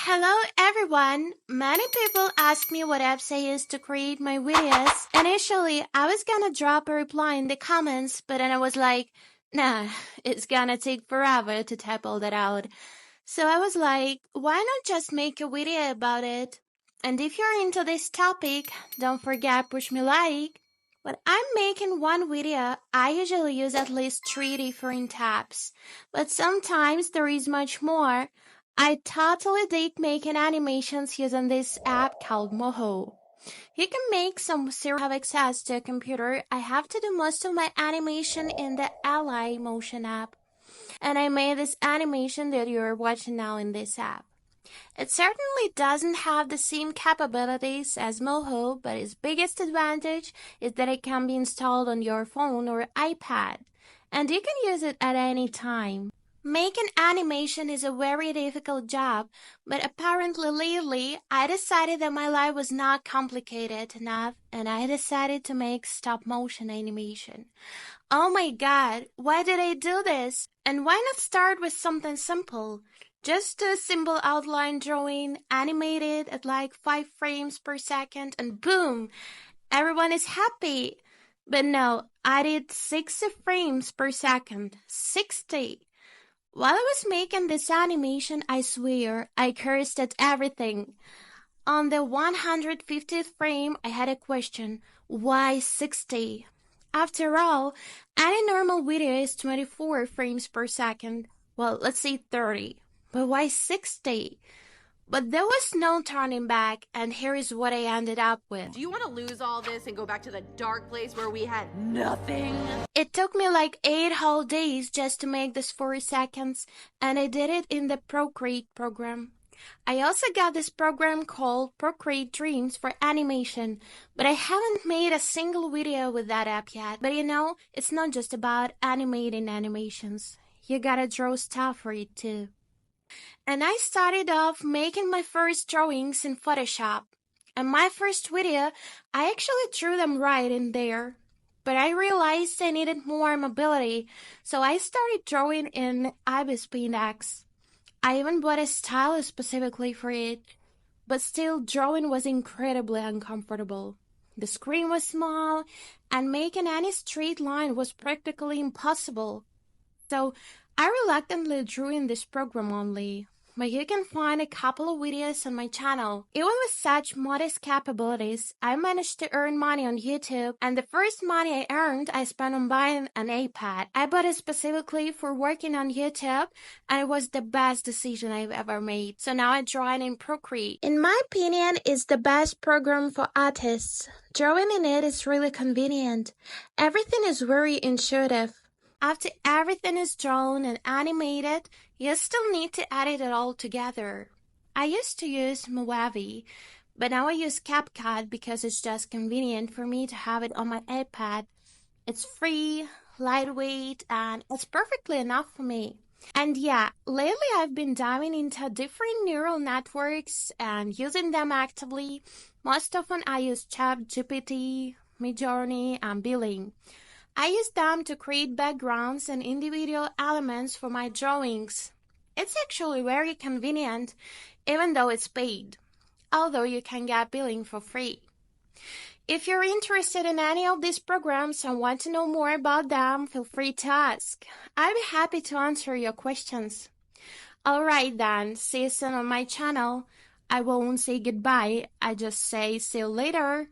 Hello everyone! Many people ask me what apps I use to create my videos. Initially, I was gonna drop a reply in the comments, but then I was like, nah, it's gonna take forever to type all that out. So I was like, why not just make a video about it? And if you're into this topic, don't forget push me like. When I'm making one video, I usually use at least 3 different tabs, but sometimes there is much more. I totally dig making animations using this app called Moho. You can make some zero have access to a computer. I have to do most of my animation in the Ally Motion app. And I made this animation that you're watching now in this app. It certainly doesn't have the same capabilities as Moho, but its biggest advantage is that it can be installed on your phone or iPad, and you can use it at any time. Making animation is a very difficult job, but apparently lately I decided that my life was not complicated enough and I decided to make stop motion animation. Oh my god, why did I do this? And why not start with something simple? Just a simple outline drawing, animated at like 5 frames per second, and boom! Everyone is happy. But no, I did 60 frames per second. 60! While I was making this animation, I swear, I cursed at everything. On the 150th frame, I had a question. Why 60? After all, any normal video is 24 frames per second. Well, let's say 30. But why 60? But there was no turning back, and here is what I ended up with. Do you want to lose all this and go back to the dark place where we had nothing? It took me like 8 whole days just to make this 4 seconds, and I did it in the Procreate program. I also got this program called Procreate Dreams for animation, but I haven't made a single video with that app yet. But you know, it's not just about animating animations. You gotta draw stuff for it too. And I started off making my first drawings in Photoshop. And my first video, I actually drew them right in there. But I realized I needed more mobility, so I started drawing in Ibis Paint X. I even bought a stylus specifically for it, but still drawing was incredibly uncomfortable. The screen was small, and making any straight line was practically impossible. So I reluctantly drew in this program only, but you can find a couple of videos on my channel. Even with such modest capabilities, I managed to earn money on YouTube, and the first money I earned, I spent on buying an iPad. I bought it specifically for working on YouTube, and it was the best decision I've ever made. So now I draw it in Procreate. In my opinion, it's the best program for artists. Drawing in it is really convenient. Everything is very intuitive. After everything is drawn and animated, you still need to edit it all together. I used to use Movavi, but now I use CapCut because it's just convenient for me to have it on my iPad. It's free, lightweight, and it's perfectly enough for me. And yeah, lately I've been diving into different neural networks and using them actively. Most often I use ChatGPT, Midjourney, and Billing. I use them to create backgrounds and individual elements for my drawings. It's actually very convenient, even though it's paid, although you can get Billing for free. If you're interested in any of these programs and want to know more about them, feel free to ask. I'll be happy to answer your questions. Alright then, see you soon on my channel. I won't say goodbye, I just say see you later.